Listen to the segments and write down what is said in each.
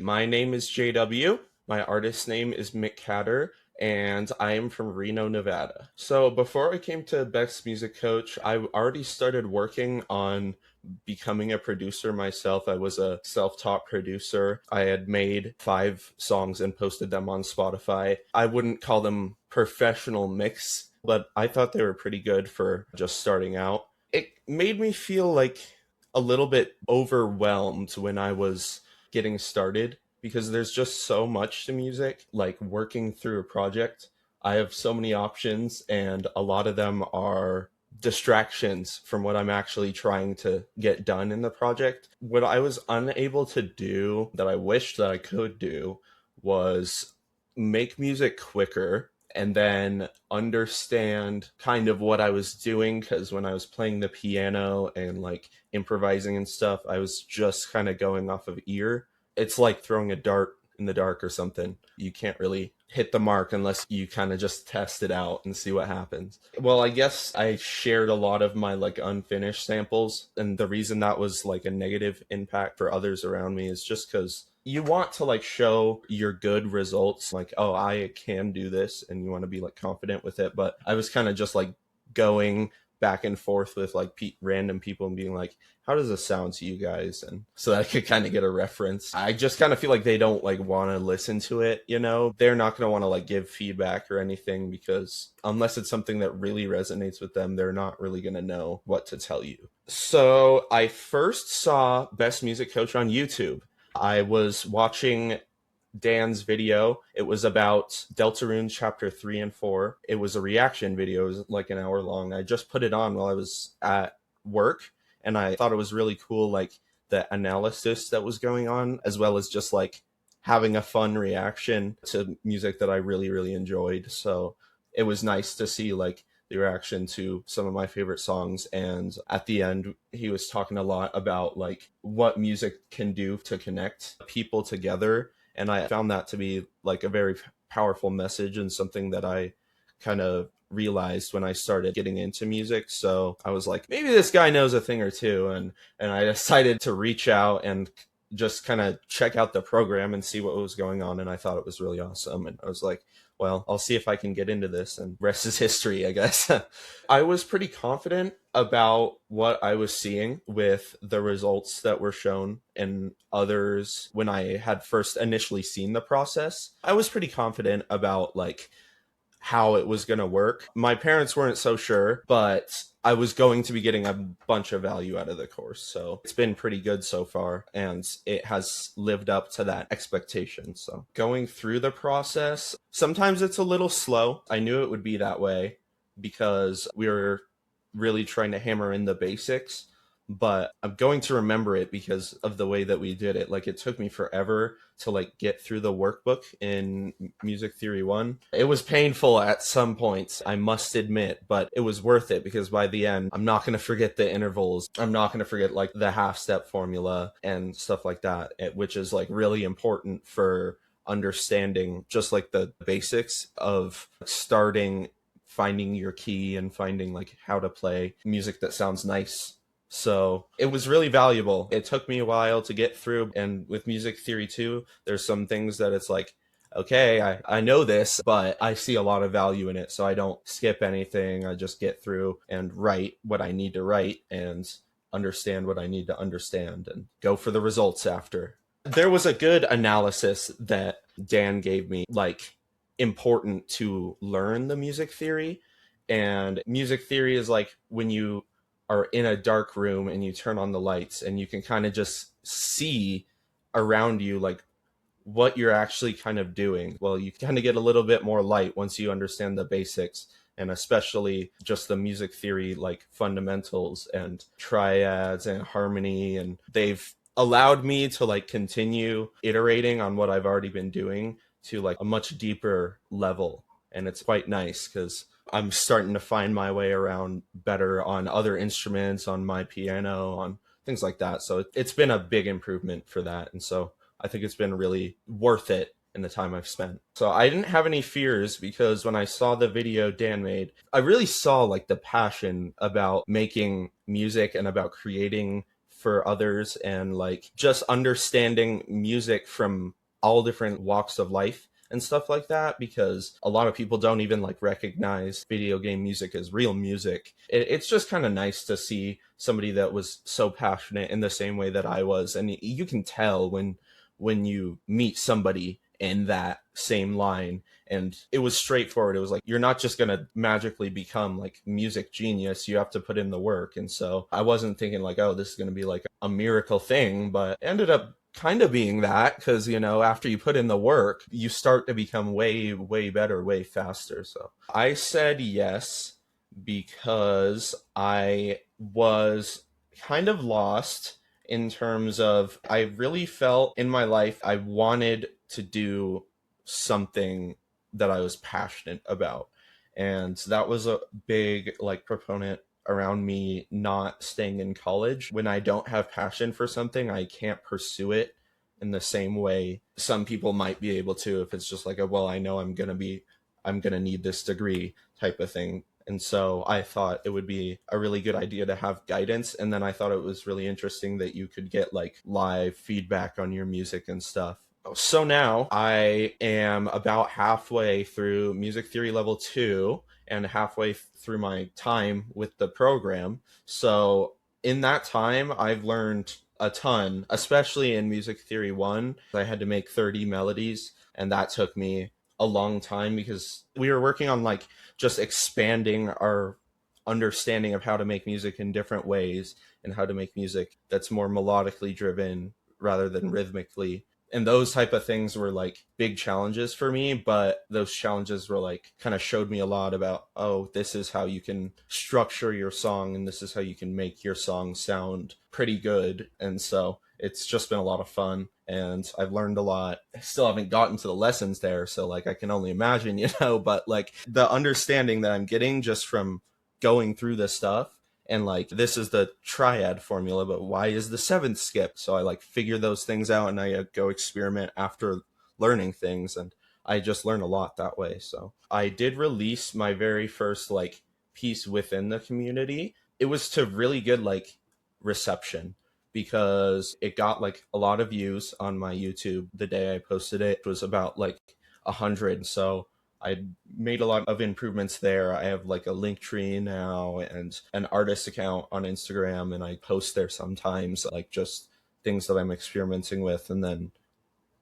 My name is JW. My artist name is McCatter, and I am from Reno, Nevada. So before I came to Beck's Music Coach, I already started working on becoming a producer myself. I was a self-taught producer. I had made 5 songs and posted them on Spotify. I wouldn't call them professional mix, but I thought they were pretty good for just starting out. It made me feel like a little bit overwhelmed when I was getting started because there's just so much to music, like working through a project. I have so many options, and a lot of them are distractions from what I'm actually trying to get done in the project. What I was unable to do that I wished that I could do was make music quicker and then understand kind of what I was doing, because when I was playing the piano and like improvising and stuff, I was just kind of going off of ear. It's like throwing a dart in the dark or something. You can't really hit the mark unless you kind of just test it out and see what happens. Well, I guess I shared a lot of my like unfinished samples, and the reason that was like a negative impact for others around me is just because you want to like show your good results, like, oh, I can do this, and you want to be like confident with it. But I was kind of just like going back and forth with like random people and being like, how does this sound to you guys? And so I could kind of get a reference. I just kind of feel like they don't like want to listen to it, you know? They're not going to want to like give feedback or anything, because unless it's something that really resonates with them, they're not really going to know what to tell you. So I first saw Best Music Coach on YouTube. I was watching Dan's video. It was about Deltarune chapter 3 and 4. It was a reaction video. It was like an hour long. I just put it on while I was at work, and I thought it was really cool, like the analysis that was going on, as well as just like having a fun reaction to music that I really, really enjoyed. So it was nice to see like the reaction to some of my favorite songs. And at the end, he was talking a lot about like what music can do to connect people together. And I found that to be like a very powerful message, and something that I kind of realized when I started getting into music. So I was like, maybe this guy knows a thing or two. And I decided to reach out and just kind of check out the program and see what was going on. And I thought it was really awesome. And I was like, well, I'll see if I can get into this, and rest is history, I guess. I was pretty confident about what I was seeing with the results that were shown in others when I had first initially seen the process. I was pretty confident about like how it was going to work. My parents weren't so sure, but I was going to be getting a bunch of value out of the course. So it's been pretty good so far, and it has lived up to that expectation. So going through the process, sometimes it's a little slow. I knew it would be that way because we were really trying to hammer in the basics, but I'm going to remember it because of the way that we did it. Like, it took me forever to like get through the workbook in Music Theory 1. It was painful at some points, I must admit, but it was worth it because by the end, I'm not going to forget the intervals. I'm not going to forget like the half step formula and stuff like that, which is like really important for understanding just like the basics of starting, finding your key, and finding like how to play music that sounds nice. So it was really valuable. It took me a while to get through. And with Music Theory 2, there's some things that it's like, okay, I know this, but I see a lot of value in it. So I don't skip anything. I just get through and write what I need to write and understand what I need to understand and go for the results after. There was a good analysis that Dan gave me, like, important to learn the music theory. And music theory is like when you are in a dark room and you turn on the lights and you can kind of just see around you like what you're actually kind of doing. Well, you kind of get a little bit more light once you understand the basics, and especially just the music theory like fundamentals and triads and harmony. And they've allowed me to like continue iterating on what I've already been doing to like a much deeper level. And it's quite nice because I'm starting to find my way around better on other instruments, on my piano, on things like that. So it's been a big improvement for that. And so I think it's been really worth it in the time I've spent. So I didn't have any fears because when I saw the video Dan made, I really saw like the passion about making music and about creating for others and like just understanding music from all different walks of life and stuff like that, because a lot of people don't even like recognize video game music as real music. It's just kind of nice to see somebody that was so passionate in the same way that I was, and you can tell when you meet somebody in that same line. And it was straightforward. It was like, you're not just going to magically become like music genius. You have to put in the work. And so I wasn't thinking like, oh, this is going to be like a miracle thing, but it ended up kind of being that, because, you know, after you put in the work, you start to become way, way better, way faster. So I said yes because I was kind of lost in terms of, I really felt in my life I wanted to do something that I was passionate about. And that was a big like proponent around me not staying in college. When I don't have passion for something, I can't pursue it in the same way some people might be able to if it's just like a, well, I know I'm going to need this degree type of thing. And so I thought it would be a really good idea to have guidance. And then I thought it was really interesting that you could get like live feedback on your music and stuff. So now I am about halfway through music theory level 2 and halfway through my time with the program. So in that time, I've learned a ton, especially in music theory 1. I had to make 30 melodies, and that took me a long time because we were working on like just expanding our understanding of how to make music in different ways and how to make music that's more melodically driven rather than rhythmically. And those type of things were like big challenges for me, but those challenges were like kind of showed me a lot about, oh, this is how you can structure your song and this is how you can make your song sound pretty good. And so it's just been a lot of fun and I've learned a lot. I still haven't gotten to the lessons there, so like I can only imagine, you know, but like the understanding that I'm getting just from going through this stuff, and like this is the triad formula, but why is the seventh skip? So I like figure those things out and I go experiment after learning things, and I just learn a lot that way. So I did release my very first like piece within the community. It was to really good like reception because it got like a lot of views on my YouTube. The day I posted it, it was about like 100. So I made a lot of improvements there. I have like a link tree now and an artist account on Instagram, and I post there sometimes, like just things that I'm experimenting with. And then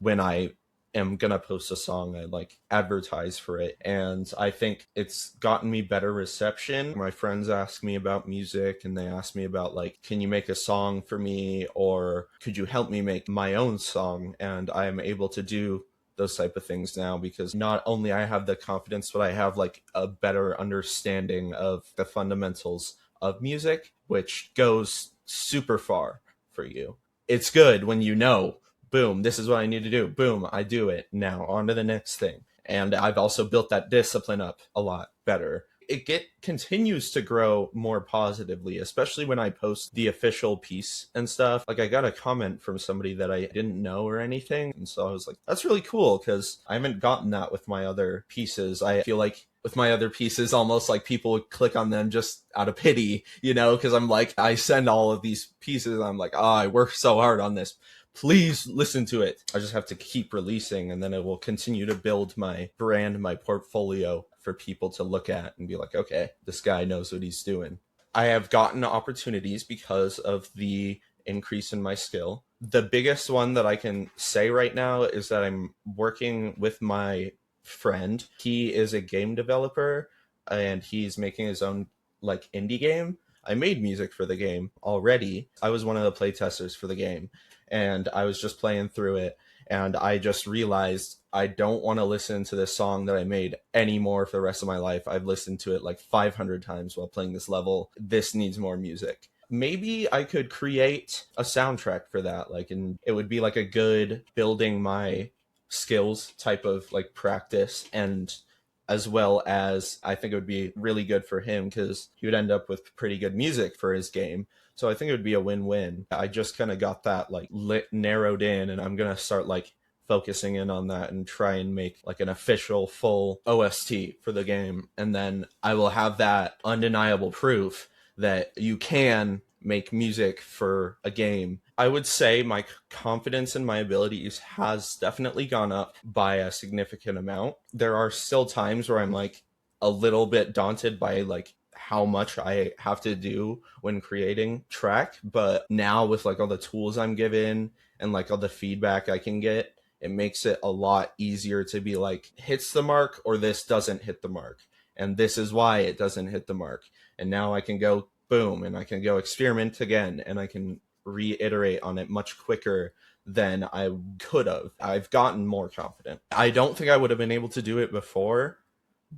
when I am gonna post a song, I like advertise for it. And I think it's gotten me better reception. My friends ask me about music and they ask me about like, can you make a song for me, or could you help me make my own song? And I am able to do those type of things now because not only I have the confidence, but I have like a better understanding of the fundamentals of music, which goes super far for you. It's good when you know, boom, this is what I need to do. Boom, I do it. Now on to the next thing. And I've also built that discipline up a lot better. Continues to grow more positively, especially when I post the official piece and stuff. Like I got a comment from somebody that I didn't know or anything. And so I was like, that's really cool because I haven't gotten that with my other pieces. I feel like with my other pieces, almost like people would click on them just out of pity, you know, because I'm like, I send all of these pieces and I'm like, oh, I worked so hard on this. Please listen to it. I just have to keep releasing, and then it will continue to build my brand, my portfolio for people to look at and be like, okay, this guy knows what he's doing. I have gotten opportunities because of the increase in my skill. The biggest one that I can say right now is that I'm working with my friend. He is a game developer and he's making his own like indie game. I made music for the game already. I was one of the playtesters for the game, and I was just playing through it, and I just realized I don't want to listen to this song that I made anymore for the rest of my life. I've listened to it like 500 times while playing this level. This needs more music. Maybe I could create a soundtrack for that, like, and it would be like a good building my skills type of like practice, and as well as I think it would be really good for him because he would end up with pretty good music for his game. So I think it would be a win-win. I just kind of got that like narrowed in, and I'm going to start like focusing in on that and try and make like an official full OST for the game. And then I will have that undeniable proof that you can make music for a game, I would say my confidence in my abilities has definitely gone up by a significant amount. There are still times where I'm like a little bit daunted by like how much I have to do when creating track, but now with like all the tools I'm given and like all the feedback I can get, it makes it a lot easier to be like, hits the mark or this doesn't hit the mark. And this is why it doesn't hit the mark. And now I can go boom and I can go experiment again and I can reiterate on it much quicker than I could have. I've gotten more confident. I don't think I would have been able to do it before,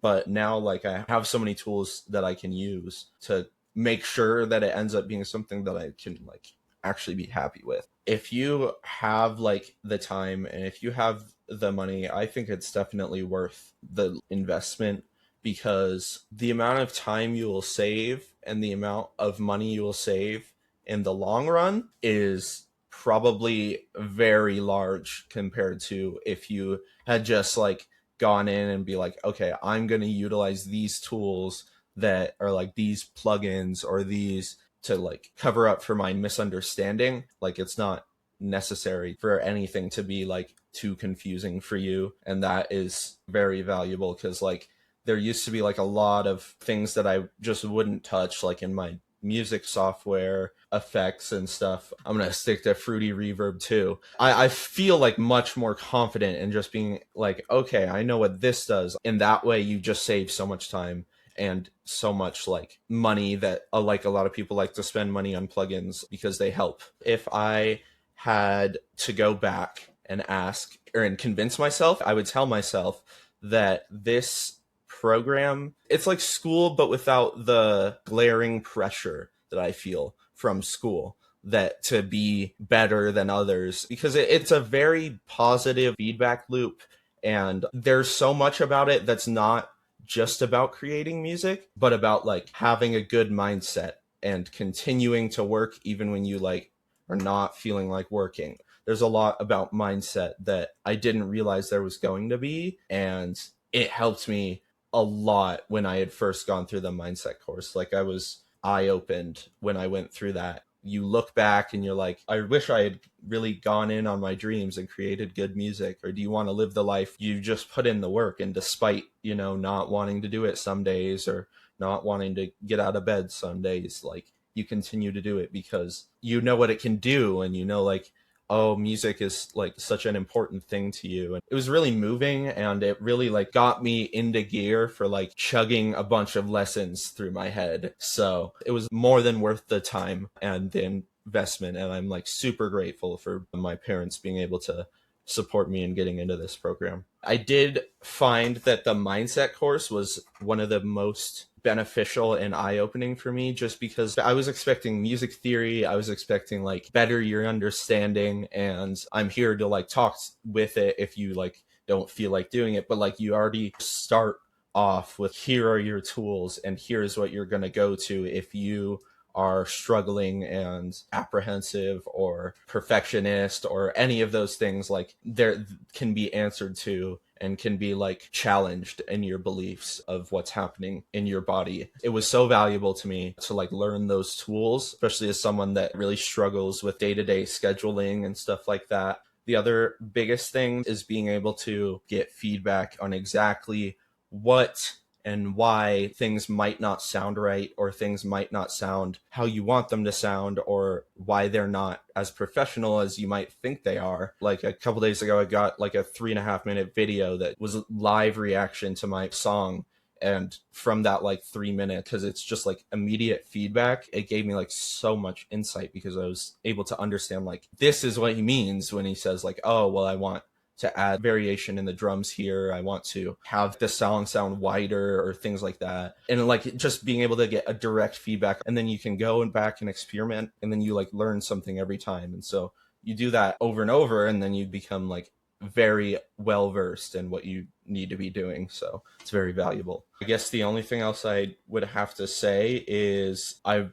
but now like I have so many tools that I can use to make sure that it ends up being something that I can like actually be happy with. If you have like the time and if you have the money, I think it's definitely worth the investment, because the amount of time you will save and the amount of money you will save in the long run is probably very large compared to if you had just like gone in and be like, okay, I'm going to utilize these tools that are like these plugins or these to like cover up for my misunderstanding. Like it's not necessary for anything to be like too confusing for you. And that is very valuable because like there used to be like a lot of things that I just wouldn't touch, like in my music software effects and stuff. I'm gonna stick to Fruity Reverb too. I feel like much more confident in just being like, okay, I know what this does. And that way you just save so much time and so much like money that like a lot of people like to spend money on plugins because they help. If I had to go back and ask or and convince myself, I would tell myself that this program, it's like school but without the glaring pressure that I feel from school, that to be better than others, because it's a very positive feedback loop and there's so much about it that's not just about creating music but about like having a good mindset and continuing to work even when you like are not feeling like working. There's a lot about mindset that I didn't realize there was going to be, and it helped me a lot when I had first gone through the mindset course. Like I was eye opened when I went through that. You look back and you're like, I wish I had really gone in on my dreams and created good music. Or do you want to live the life you just put in the work, and despite, you know, not wanting to do it some days or not wanting to get out of bed some days, like you continue to do it because you know what it can do, and you know like, oh, music is like such an important thing to you. And it was really moving, and it really like got me into gear for like chugging a bunch of lessons through my head. So it was more than worth the time and the investment. And I'm like super grateful for my parents being able to support me in getting into this program. I did find that the mindset course was one of the most beneficial and eye-opening for me, just because I was expecting music theory, I was expecting like better your understanding, and I'm here to like talk with it if you like don't feel like doing it, but like you already start off with here are your tools and here's what you're going to go to if you are struggling and apprehensive or perfectionist or any of those things. Like there can be answered to and can be like challenged in your beliefs of what's happening in your body. It was so valuable to me to like learn those tools, especially as someone that really struggles with day-to-day scheduling and stuff like that. The other biggest thing is being able to get feedback on exactly what and why things might not sound right, or things might not sound how you want them to sound, or why they're not as professional as you might think they are. Like a couple days ago, I got like a 3.5 minute video that was a live reaction to my song. And from that like 3 minutes, because it's just like immediate feedback, it gave me like so much insight, because I was able to understand like this is what he means when he says like, oh, well, I want to add variation in the drums here, I want to have the sound wider, or things like that. And like just being able to get a direct feedback, and then you can go and back and experiment, and then you like learn something every time. And so you do that over and over, and then you become like very well versed in what you need to be doing. So it's very valuable. I guess the only thing else I would have to say is I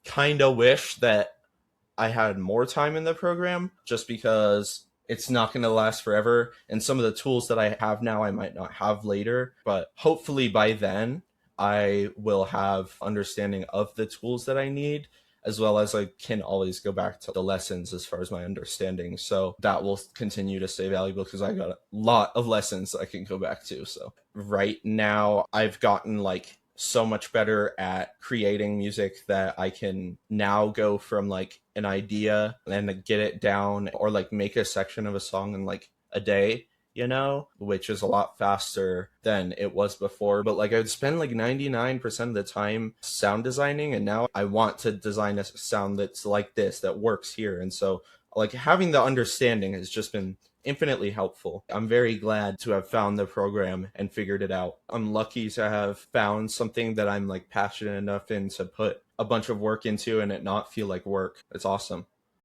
kind of wish that I had more time in the program, just because it's not going to last forever. And some of the tools that I have now, I might not have later, but hopefully by then I will have understanding of the tools that I need. as well as I can always go back to the lessons as far as my understanding. So that will continue to stay valuable because I got a lot of lessons I can go back to. So right now I've gotten like so much better at creating music that I can now go from like an idea and get it down, or like make a section of a song in like a day, which is a lot faster than it was before. But like I would spend like 99% of the time sound designing, and now I want to design a sound that's like this, that works here. And so like having the understanding has just been infinitely helpful. I'm very glad to have found the program and figured it out. I'm lucky to have found something that I'm like passionate enough in to put a bunch of work into and it not feel like work. It's awesome.